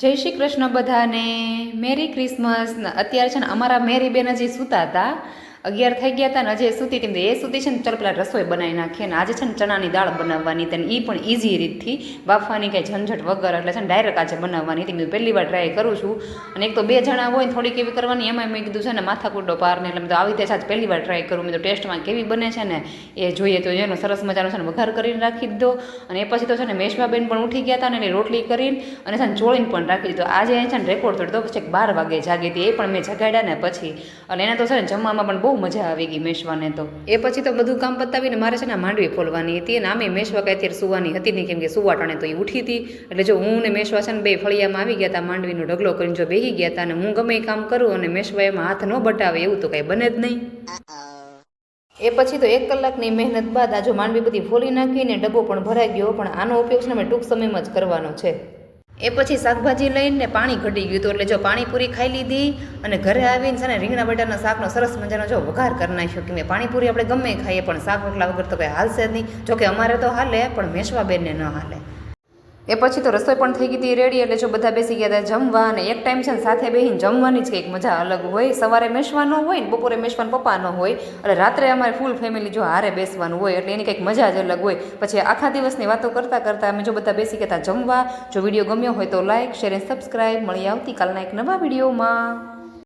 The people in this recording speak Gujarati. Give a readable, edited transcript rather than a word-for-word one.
જય શ્રી કૃષ્ણ બધાને, મેરી ક્રિસમસ. અત્યારે છે ને અમારા મેરી બેન હજી સૂતા હતા, 11 થઈ ગયા હતા ને હજી સૂતી હતી. એ સૂતી છે ને ચાલ પેલા રસોઈ બનાવી નાખીએ ને આજે છે ને ચણાની દાળ બનાવવાની હતી ને એ પણ ઇઝી રીતથી, બાફવાની કંઈ ઝંઝટ વગર, એટલે છે ને ડાયરેક્ટ આજે બનાવવાની હતી. મેં પહેલી વાર ટ્રાય કરું છું અને એક તો 2 જણા હોય ને થોડીક એવી કરવાની, એમાં મેં કીધું છે ને માથાકૂટો પારને, એટલે મેં તો આવી રીતે આજ પહેલી વાર ટ્રાય કરું. મેં તો ટેસ્ટમાં કેવી બને છે ને એ જોઈએ તો એનો સરસ મજાનો છે ને વઘાર કરીને રાખી દીધો. અને એ પછી તો છે ને મેશવાબેન પણ ઉઠી ગયા હતા ને એની રોટલી કરીને અને છે ને ચોળીને પણ રાખી દીધો. આજે છે ને રેકોર્ડ થોડો પછી 12 વાગે જાગી હતી, એ પણ મેં જગાડ્યા ને પછી. અને એને તો છે ને જમવામાં પણ બહુ મજા આવી ગઈ મેશવાને તો. એ પછી તો બધું કામ પતાવીને મારે છે ને માંડવી ફોલવાની હતી અને આમે મેશવા કાંઈ અત્યારે સુવાની હતી નહીં, કેમ કે સુવાટાણે તો એ ઉઠી હતી. એટલે જો હું ને મેશવા છે ને બે ફળિયામાં આવી ગયા હતા, માંડવીનો ઢગલો કરીને જો બેસી ગયા હતા. અને હું ગમે એ કામ કરું અને મેશવા એમાં હાથ ન બટાવે એવું તો કાંઈ બને જ નહીં. એ પછી તો 1 કલાકની મહેનત બાદ આ જો માંડવી બધી ફોલી નાખીને ડબ્બો પણ ભરાઈ ગયો. પણ આનો ઉપયોગ છે ને ટૂંક સમયમાં જ કરવાનો છે. એ પછી શાકભાજી લઈને પાણી ઘટી ગયું હતું, એટલે જો પાણીપુરી ખાઈ લીધી અને ઘરે આવીને છે ને રીંગણા બટાના શાકનો સરસ મજાનો જો વઘાર કરી નાખ્યો. કે મેં પાણીપુરી આપણે ગમે ખાઈએ પણ શાક રોટલા વગર તો કંઈ હાલશે જ નહીં. જોકે અમારે તો હાલે પણ મેશવાબેનને ન હાલે. એ પછી તો રસોઈ પણ થઈ ગઈ હતી રેડી, એટલે જો બધા બેસી ગયા હતા જમવા. અને એક ટાઈમ છે ને સાથે બેસીને જમવાની જ કંઈક મજા અલગ હોય. સવારે મેશવા ન હોય ને બપોરે મેશવાના પપ્પા ન હોય, એટલે રાત્રે અમારે ફૂલ ફેમિલી જો હારે બેસવાનું હોય, એટલે એની કંઈક મજા જ અલગ હોય. પછી આખા દિવસની વાતો કરતાં કરતાં અમે જો બધા બેસી ગયા હતા જમવા. જો વિડીયો ગમ્યો હોય તો લાઇક, શેર અને સબસ્ક્રાઈબ. મળી આવતીકાલના એક નવા વિડીયોમાં.